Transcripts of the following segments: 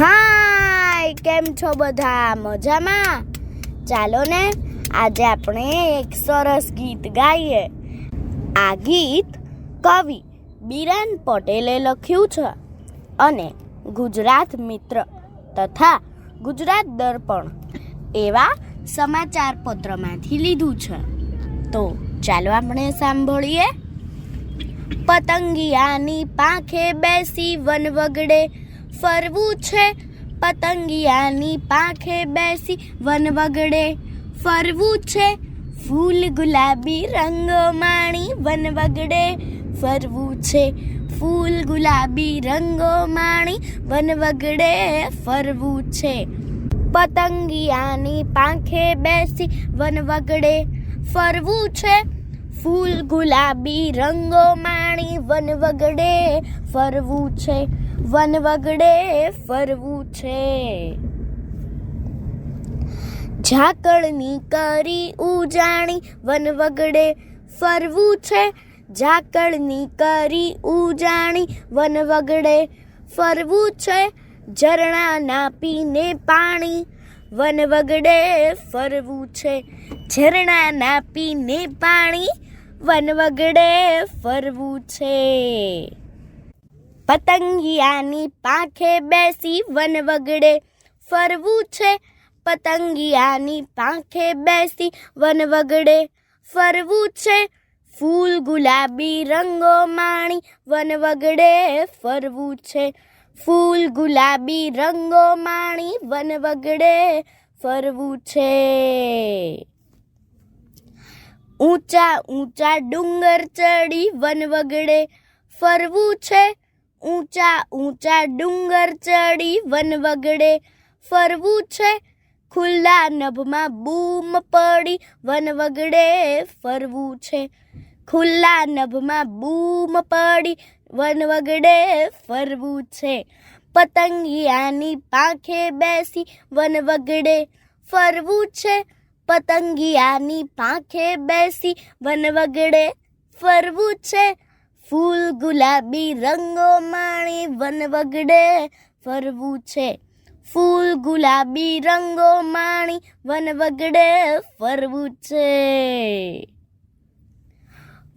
હાય, કેમ છો બધા? મજામાં? ચાલો ને આજે આપણે એક સરસ ગીત ગાઈએ. આ ગીત કવિ બિરેન પટેલે લખ્યું છે અને ગુજરાત મિત્ર તથા ગુજરાત દર્પણ એવા સમાચાર પત્રમાંથી લીધું છે. તો ચાલો આપણે સાંભળીએ. પતંગિયાની પાંખે બેસી વન વગડે ફરવું છે. પતંગિયાની પાંખે બેસી વન વગડે ફરવું છે. ફૂલ ગુલાબી રંગો માણી વન વગડે ફરવું છે. ફૂલ ગુલાબી રંગો માણી વન વગડે ફરવું છે. પતંગિયાની પાંખે બેસી વન વગડે ફરવું છે. ફૂલ ગુલાબી રંગો માણી વન વગડે ફરવું છે. વન વગડે ફરવું છે. ઝાકળની કરી ઉજાણી વન વગડે ફરવું છે. ઝાકળની કરી ઉજાણી વન વગડે ફરવું છે. ઝરણાના પીને પાણી વન વગડે ફરવું છે. ઝરણાના પીને પાણી વન વગડે ફરવું છે. પતંગિયાની પાંખે બેસી વન વગડે ફરવું છે. પતંગિયાની પાંખે બેસી વન વગડે ફરવું છે. ફૂલ ગુલાબી રંગો માણી વન વગડે ફરવું છે. ફૂલ ગુલાબી રંગો માણી વન વગડે ફરવું છે. ઊંચા ઊંચા ડુંગર ચડી વન વગડે ફરવું છે. ઊંચા ઊંચા ડુંગર ચડી વન વગડે ફરવું છે. ખુલ્લા નભમાં બૂમ પડી વન વગડે ફરવું છે. ખુલ્લા નભમાં બૂમ પડી વન વગડે ફરવું છે. પતંગિયાની પાંખે બેસી વન વગડે ફરવું છે. પતંગિયાની પાંખે બેસી વન વગડે ફરવું છે. ફૂલ ગુલાબી રંગો માણી વન વગડે ફરવું છે. ફૂલ ગુલાબી રંગો માણી વન વગડે ફરવું છે.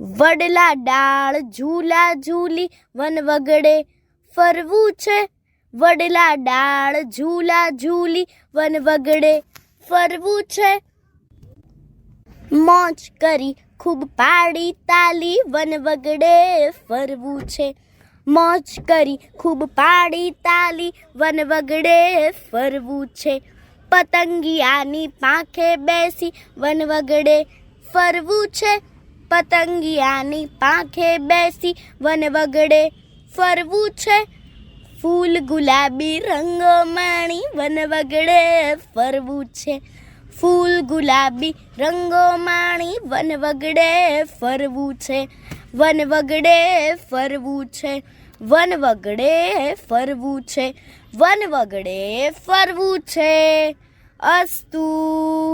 વડલા ડાળ ઝૂલા ઝૂલી વન વગડે ફરવું છે. વડલા ડાળ ઝૂલા ઝૂલી વન વગડે ફરવું છે. મોજ કરી ખૂબ પાડી તાલી વન વગડે ફરવું છે. મોજ કરી ખૂબ પાડી તાલી વન વગડે ફરવું છે. પતંગિયાની પાંખે બેસી વન વગડે ફરવું છે. પતંગિયાની પાંખે બેસી વન વગડે ફરવું છે. ફૂલ ગુલાબી રંગો માણી વન વગડે ફરવું છે. ફૂલ ગુલાબી રંગો માણી વન વગડે ફરવું છે. વન વગડે ફરવું છે. વન વગડે ફરવું છે. વન વગડે ફરવું છે. અસ્તુ.